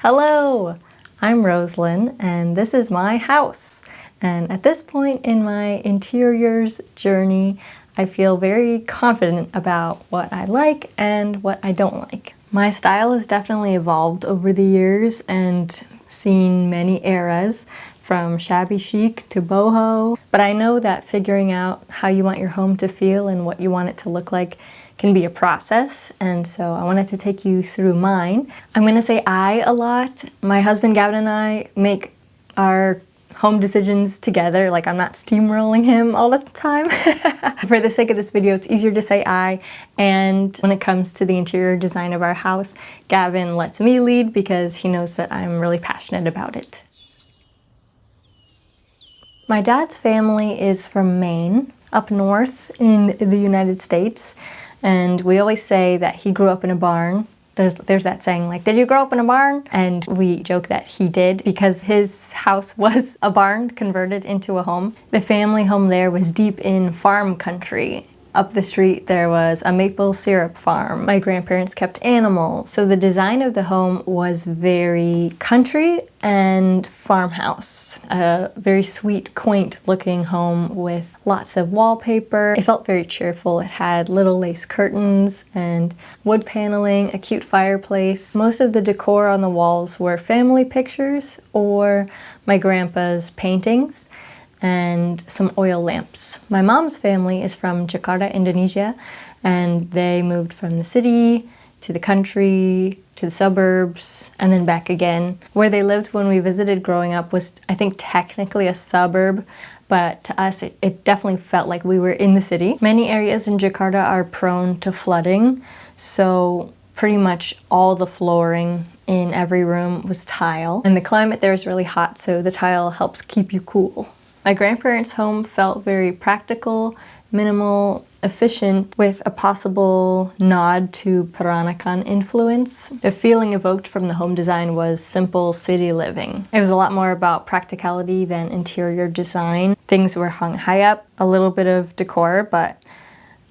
Hello, I'm Rosalyn and this is my house. And at this point in my interiors journey, I feel very confident about what I like and what I don't like. My style has definitely evolved over the years and seen many eras, from shabby chic to boho, but I know that figuring out how you want your home to feel and what you want it to look like can be a process, and so I wanted to take you through mine. I'm gonna say I a lot. My husband Gavin and I make our home decisions together, like I'm not steamrolling him all the time. For the sake of this video, it's easier to say I, and when it comes to the interior design of our house, Gavin lets me lead because he knows that I'm really passionate about it. My dad's family is from Maine, up north in the United States, and we always say that he grew up in a barn. There's that saying like, did you grow up in a barn? And we joke that he did because his house was a barn converted into a home. The family home there was deep in farm country. Up the street there was a maple syrup farm. My grandparents kept animals. So the design of the home was very country and farmhouse. A very sweet, quaint looking home with lots of wallpaper. It felt very cheerful. It had little lace curtains and wood paneling, a cute fireplace. Most of the decor on the walls were family pictures or my grandpa's paintings, and some oil lamps. My mom's family is from Jakarta, Indonesia, and they moved from the city to the country, to the suburbs, and then back again. Where they lived when we visited growing up was, I think, technically a suburb, but to us it definitely felt like we were in the city. Many areas in Jakarta are prone to flooding, so pretty much all the flooring in every room was tile, and the climate there is really hot, so the tile helps keep you cool. My grandparents' home felt very practical, minimal, efficient, with a possible nod to Peranakan influence. The feeling evoked from the home design was simple city living. It was a lot more about practicality than interior design. Things were hung high up, a little bit of decor, but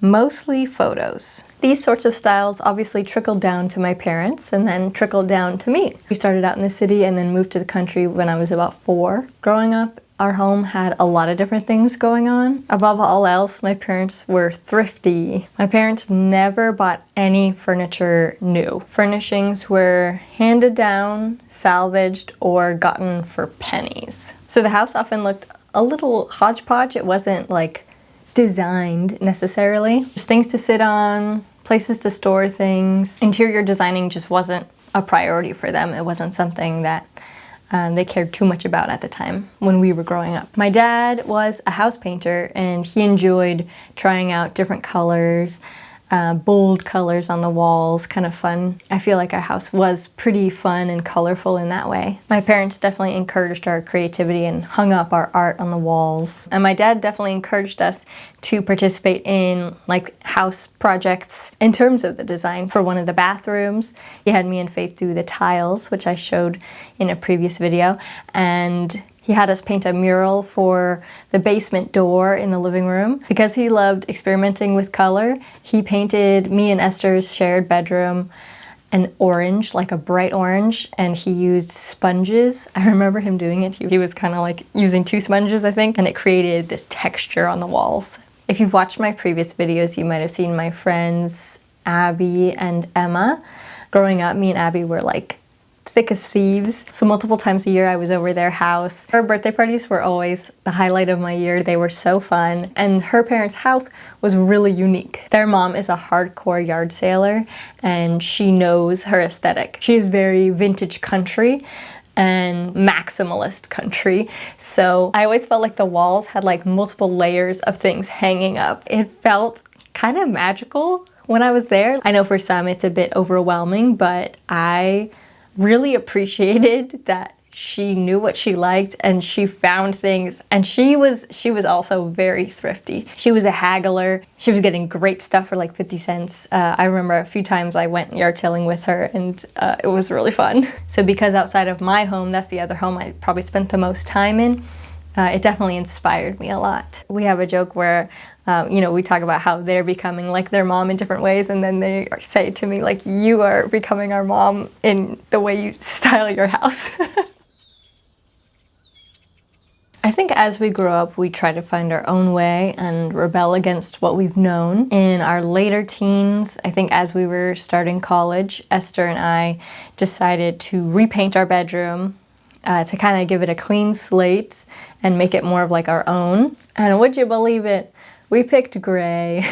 mostly photos. These sorts of styles obviously trickled down to my parents and then trickled down to me. We started out in the city and then moved to the country when I was about 4. Growing up, our home had a lot of different things going on. Above all else, my parents were thrifty. My parents never bought any furniture new. Furnishings were handed down, salvaged, or gotten for pennies. So the house often looked a little hodgepodge. It wasn't like designed necessarily. Just things to sit on, places to store things. Interior designing just wasn't a priority for them. It wasn't something that they cared too much about at the time when we were growing up. My dad was a house painter and he enjoyed trying out different colors, bold colors on the walls, kind of fun. I feel like our house was pretty fun and colorful in that way. My parents definitely encouraged our creativity and hung up our art on the walls. And my dad definitely encouraged us to participate in like house projects in terms of the design. For one of the bathrooms, he had me and Faith do the tiles, which I showed in a previous video, and he had us paint a mural for the basement door in the living room. Because he loved experimenting with color, he painted me and Esther's shared bedroom an orange, like a bright orange, and he used sponges. I remember him doing it. He was kind of like using 2 sponges, I think, and it created this texture on the walls. If you've watched my previous videos, you might have seen my friends Abby and Emma. Growing up, me and Abby were like thick as thieves. So multiple times a year I was over their house. Her birthday parties were always the highlight of my year. They were so fun. And her parents' house was really unique. Their mom is a hardcore yard sailor and she knows her aesthetic. She is very vintage country and maximalist country. So I always felt like the walls had like multiple layers of things hanging up. It felt kind of magical when I was there. I know for some it's a bit overwhelming, but I really appreciated that she knew what she liked and she found things, and she was also very thrifty. She was a haggler. She was getting great stuff for like 50 cents. I remember a few times I went yard selling with her and it was really fun. So because outside of my home, that's the other home I probably spent the most time in, it definitely inspired me a lot. We have a joke where, we talk about how they're becoming like their mom in different ways, and then they say to me, like, you are becoming our mom in the way you style your house. I think as we grow up, we try to find our own way and rebel against what we've known. In our later teens, I think as we were starting college, Esther and I decided to repaint our bedroom to kind of give it a clean slate and make it more of like our own. And would you believe it? We picked gray.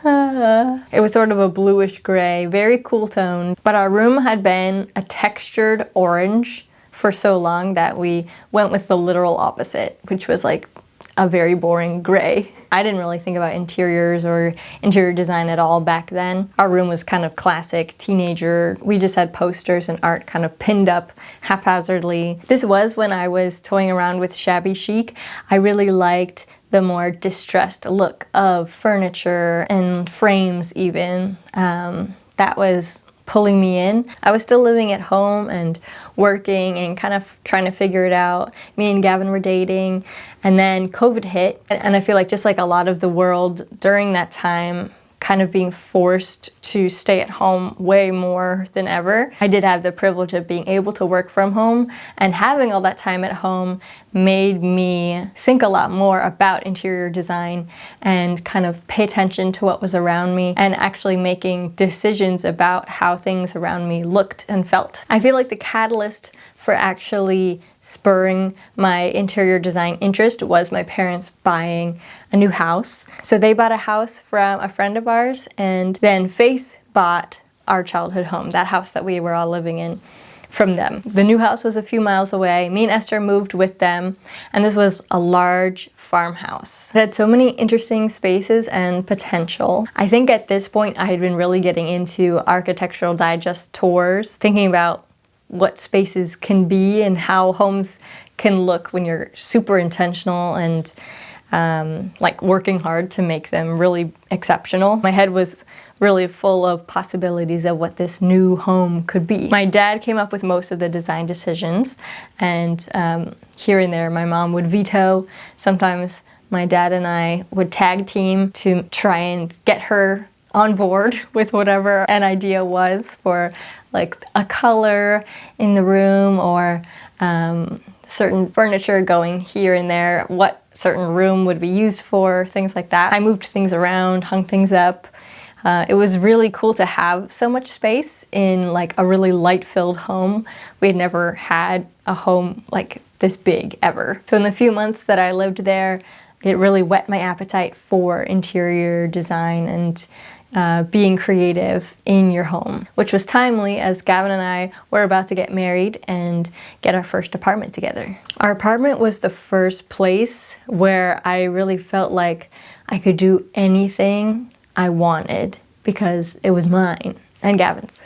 It was sort of a bluish gray, very cool tone, but our room had been a textured orange for so long that we went with the literal opposite, which was like a very boring gray. I didn't really think about interiors or interior design at all back then. Our room was kind of classic teenager. We just had posters and art kind of pinned up haphazardly. This was when I was toying around with shabby chic. I really liked the more distressed look of furniture and frames even. That was pulling me in. I was still living at home and working and kind of trying to figure it out. Me and Gavin were dating, and then COVID hit, and I feel like just like a lot of the world during that time, kind of being forced to stay at home way more than ever. I did have the privilege of being able to work from home, and having all that time at home made me think a lot more about interior design and kind of pay attention to what was around me and actually making decisions about how things around me looked and felt. I feel like the catalyst for actually spurring my interior design interest was my parents buying a new house. So they bought a house from a friend of ours, and then Faith bought our childhood home, that house that we were all living in, from them. The new house was a few miles away. Me and Esther moved with them, and this was a large farmhouse. It had so many interesting spaces and potential. I think at this point I had been really getting into Architectural Digest tours, thinking about what spaces can be and how homes can look when you're super intentional and like working hard to make them really exceptional. My head was really full of possibilities of what this new home could be. My dad came up with most of the design decisions, and here and there my mom would veto. Sometimes my dad and I would tag team to try and get her on board with whatever an idea was for like a color in the room or certain furniture going here and there, what certain room would be used for, things like that. I moved things around, hung things up. It was really cool to have so much space in like a really light-filled home. We had never had a home like this big ever. So in the few months that I lived there, it really whet my appetite for interior design and being creative in your home, which was timely as Gavin and I were about to get married and get our first apartment together. Our apartment was the first place where I really felt like I could do anything I wanted because it was mine and Gavin's.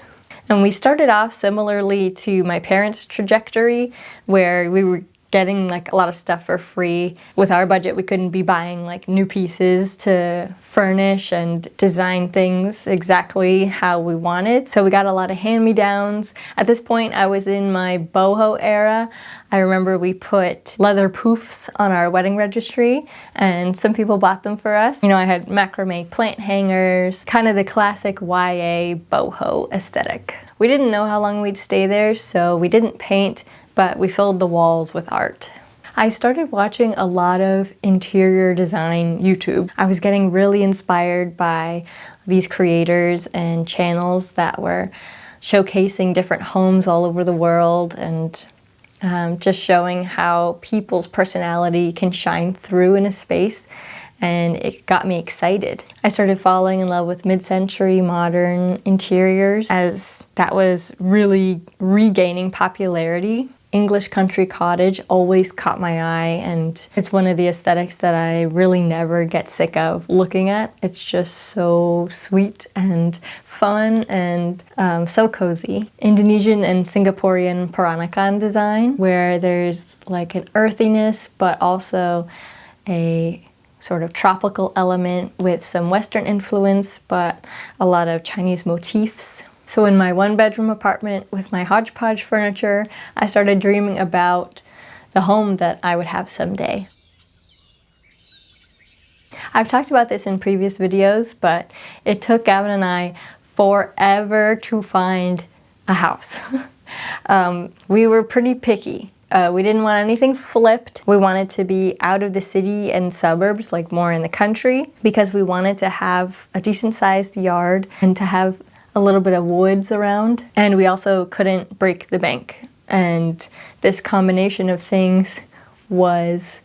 And we started off similarly to my parents' trajectory, where we were getting like a lot of stuff for free. With our budget, we couldn't be buying like new pieces to furnish and design things exactly how we wanted. So we got a lot of hand-me-downs. At this point, I was in my boho era. I remember we put leather poofs on our wedding registry, and some people bought them for us. You know, I had macrame plant hangers, kind of the classic YA boho aesthetic. We didn't know how long we'd stay there, so we didn't paint, but we filled the walls with art. I started watching a lot of interior design YouTube. I was getting really inspired by these creators and channels that were showcasing different homes all over the world and just showing how people's personality can shine through in a space, and it got me excited. I started falling in love with mid-century modern interiors as that was really regaining popularity. English country cottage always caught my eye, and it's one of the aesthetics that I really never get sick of looking at. It's just so sweet and fun and so cozy. Indonesian and Singaporean Peranakan design, where there's like an earthiness but also a sort of tropical element with some Western influence but a lot of Chinese motifs. So in my one-bedroom apartment with my hodgepodge furniture, I started dreaming about the home that I would have someday. I've talked about this in previous videos, but it took Gavin and I forever to find a house. We were pretty picky. We didn't want anything flipped. We wanted to be out of the city and suburbs, like more in the country, because we wanted to have a decent sized yard and to have a little bit of woods around. And we also couldn't break the bank. And this combination of things was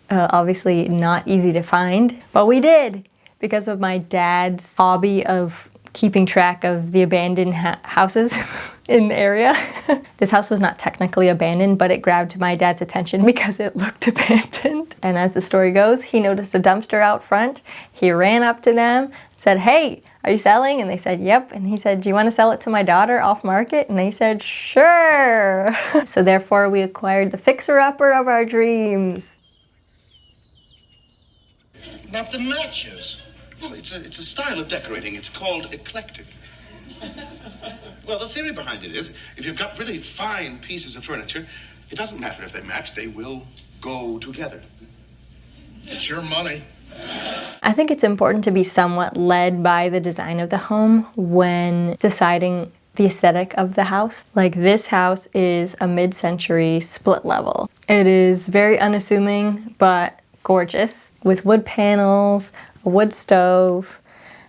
obviously not easy to find, but we did because of my dad's hobby of keeping track of the abandoned houses in the area. This house was not technically abandoned, but it grabbed my dad's attention because it looked abandoned. And as the story goes, he noticed a dumpster out front. He ran up to them, said, "Hey, are you selling?" And they said, "Yep." And he said, "Do you want to sell it to my daughter off market?" And they said, "Sure." So therefore we acquired the fixer-upper of our dreams. Not the matches. Well, it's a style of decorating. It's called eclectic. Well, the theory behind it is, if you've got really fine pieces of furniture, it doesn't matter if they match, they will go together. It's your money. I think it's important to be somewhat led by the design of the home when deciding the aesthetic of the house. Like, this house is a mid-century split level. It is very unassuming, but gorgeous, with wood panels, a wood stove,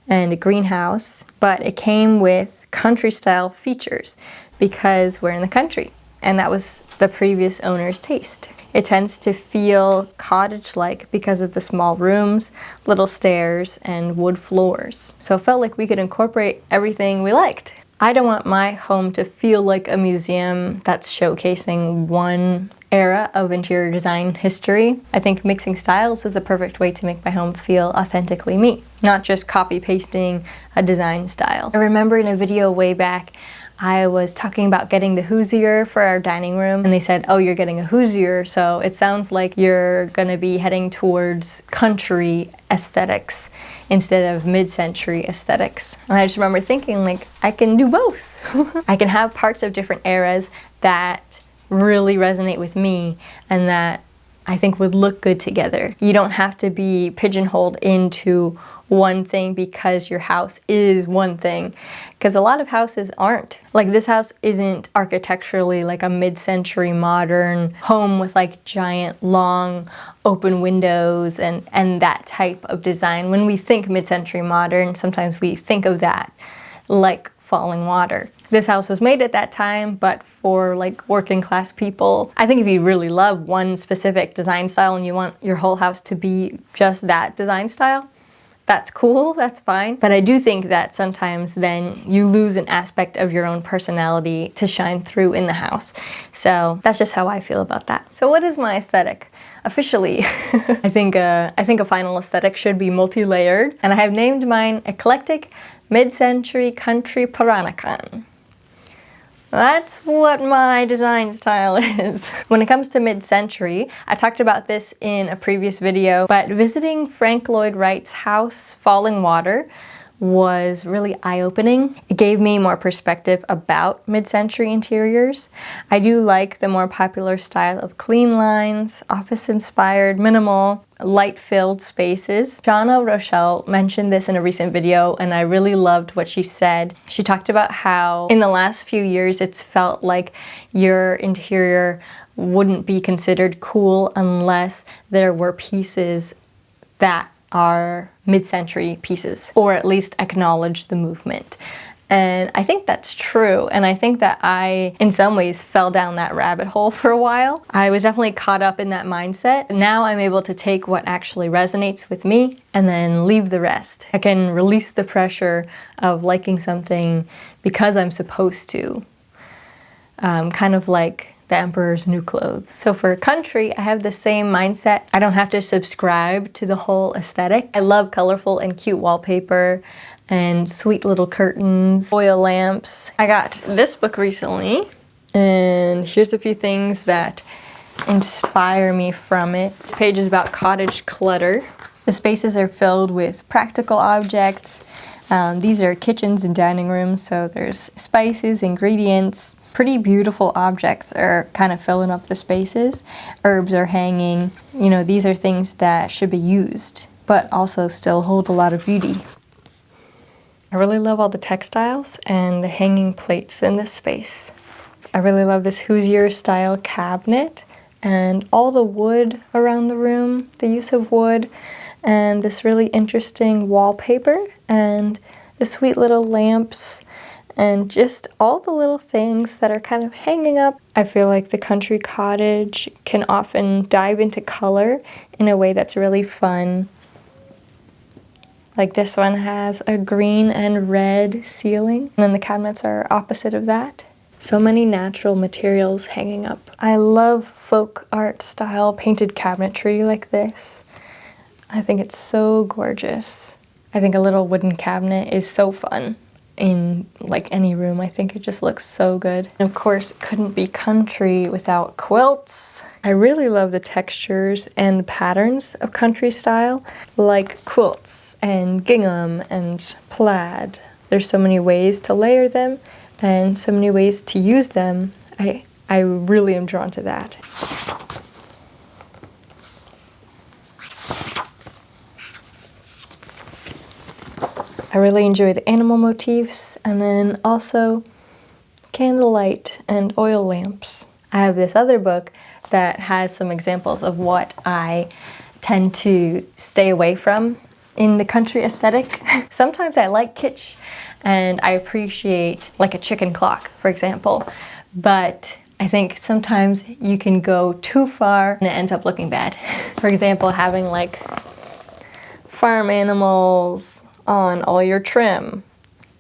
and a greenhouse, but it came with country style features because we're in the country, and that was the previous owner's taste. It tends to feel cottage-like because of the small rooms, little stairs, and wood floors. So it felt like we could incorporate everything we liked. I don't want my home to feel like a museum that's showcasing one era of interior design history. I think mixing styles is the perfect way to make my home feel authentically me, not just copy pasting a design style. I remember in a video way back, I was talking about getting the Hoosier for our dining room, and they said, "Oh, you're getting a Hoosier, so it sounds like you're gonna be heading towards country aesthetics instead of mid-century aesthetics." And I just remember thinking, like, I can do both. I can have parts of different eras that really resonate with me and that I think would look good together. You don't have to be pigeonholed into one thing because your house is one thing, because a lot of houses aren't. Like, this house isn't architecturally like a mid-century modern home with like giant long open windows and that type of design. When we think mid-century modern, sometimes we think of that like Falling Water. This house was made at that time, but for like working class people. I think if you really love one specific design style and you want your whole house to be just that design style, that's cool, that's fine. But I do think that sometimes then you lose an aspect of your own personality to shine through in the house. So that's just how I feel about that. So what is my aesthetic? Officially, I think a final aesthetic should be multi-layered, and I have named mine Eclectic Mid-Century Country Peranakan. That's what my design style is. When it comes to mid-century, I talked about this in a previous video, but visiting Frank Lloyd Wright's house, Falling Water, was really eye-opening. It gave me more perspective about mid-century interiors. I do like the more popular style of clean lines, office-inspired, minimal, light-filled spaces. Shauna Rochelle mentioned this in a recent video, and I really loved what she said. She talked about how in the last few years it's felt like your interior wouldn't be considered cool unless there were pieces that are mid-century pieces, or at least acknowledge the movement. And I think that's true, and I think that I, in some ways, fell down that rabbit hole for a while. I was definitely caught up in that mindset. Now I'm able to take what actually resonates with me and then leave the rest. I can release the pressure of liking something because I'm supposed to, kind of like the Emperor's New Clothes. So for country, I have the same mindset. I don't have to subscribe to the whole aesthetic. I love colorful and cute wallpaper and sweet little curtains, oil lamps. I got this book recently, and here's a few things that inspire me from it. This page is about cottage clutter. The spaces are filled with practical objects, These are kitchens and dining rooms, so there's spices, ingredients. Pretty beautiful objects are kind of filling up the spaces. Herbs are hanging. You know, these are things that should be used, but also still hold a lot of beauty. I really love all the textiles and the hanging plates in this space. I really love this Hoosier style cabinet and all the wood around the room, the use of wood, and this really interesting wallpaper and the sweet little lamps and just all the little things that are kind of hanging up. I feel like the country cottage can often dive into color in a way that's really fun. Like this one has a green and red ceiling, and then the cabinets are opposite of that. So many natural materials hanging up. I love folk art style painted cabinetry like this. I think it's so gorgeous. I think a little wooden cabinet is so fun in like any room. I think it just looks so good. And of course, it couldn't be country without quilts. I really love the textures and patterns of country style, like quilts and gingham and plaid. There's so many ways to layer them and so many ways to use them. I really am drawn to that. I really enjoy the animal motifs, and then also candlelight and oil lamps. I have this other book that has some examples of what I tend to stay away from in the country aesthetic. Sometimes I like kitsch and I appreciate like a chicken clock, for example, but I think sometimes you can go too far and it ends up looking bad. For example, having like farm animals on all your trim.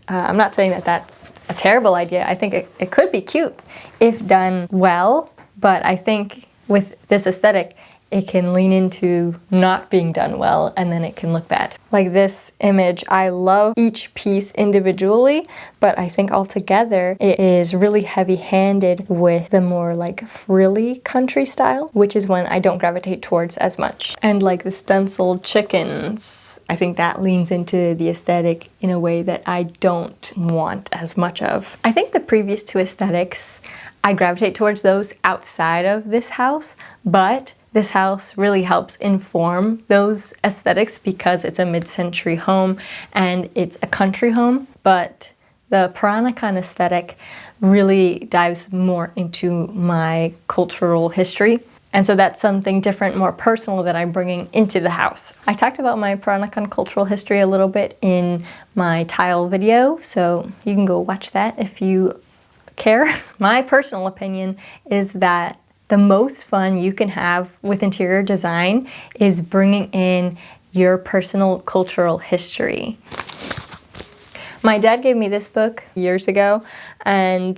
I'm not saying that that's a terrible idea. I think it could be cute if done well, but I think with this aesthetic, it can lean into not being done well and then it can look bad. Like this image, I love each piece individually, but I think altogether it is really heavy-handed with the more like frilly country style, which is one I don't gravitate towards as much. And like the stenciled chickens, I think that leans into the aesthetic in a way that I don't want as much of. I think the previous two aesthetics, I gravitate towards those outside of this house, but this house really helps inform those aesthetics because it's a mid-century home and it's a country home. But the Peranakan aesthetic really dives more into my cultural history. And so that's something different, more personal that I'm bringing into the house. I talked about my Peranakan cultural history a little bit in my tile video, so you can go watch that if you care. My personal opinion is that the most fun you can have with interior design is bringing in your personal cultural history. My dad gave me this book years ago, and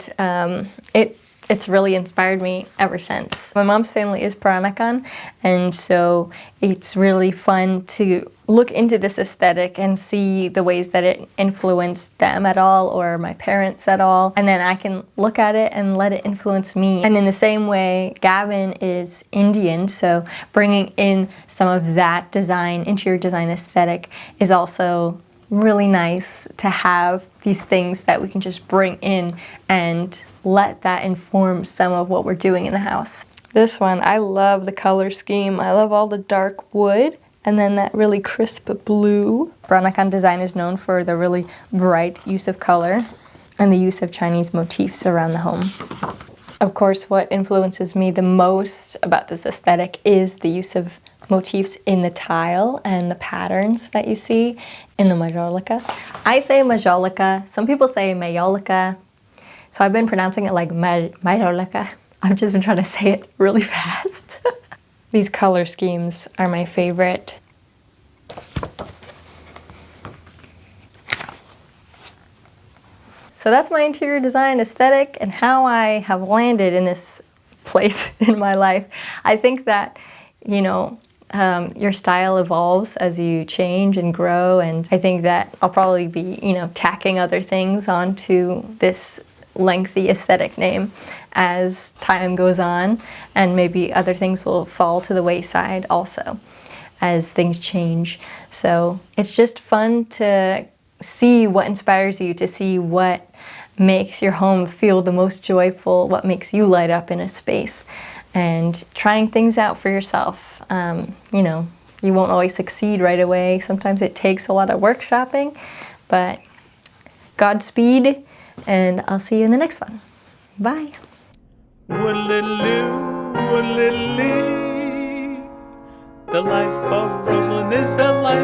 it's really inspired me ever since. My mom's family is Peranakan, and so it's really fun to look into this aesthetic and see the ways that it influenced them at all or my parents at all. And then I can look at it and let it influence me. And in the same way, Gavin is Indian, so bringing in some of that design, interior design aesthetic is also really nice to have these things that we can just bring in and let that inform some of what we're doing in the house. This one, I love the color scheme. I love all the dark wood and then that really crisp blue. Peranakan design is known for the really bright use of color and the use of Chinese motifs around the home. Of course, what influences me the most about this aesthetic is the use of motifs in the tile and the patterns that you see in the majolica. I say majolica, some people say mayolica, so I've been pronouncing it like majolica. I've just been trying to say it really fast. These color schemes are my favorite. So that's my interior design aesthetic and how I have landed in this place in my life. I think that, you know, your style evolves as you change and grow, and I think that I'll probably be, you know, tacking other things onto this lengthy aesthetic name as time goes on, and maybe other things will fall to the wayside also as things change. So it's just fun to see what inspires you, to see what makes your home feel the most joyful, what makes you light up in a space, and trying things out for yourself. You know, you won't always succeed right away. Sometimes it takes a lot of workshopping, but Godspeed, and I'll see you in the next one. Bye. Woodlily, woodlily. The life of Rosalind is the life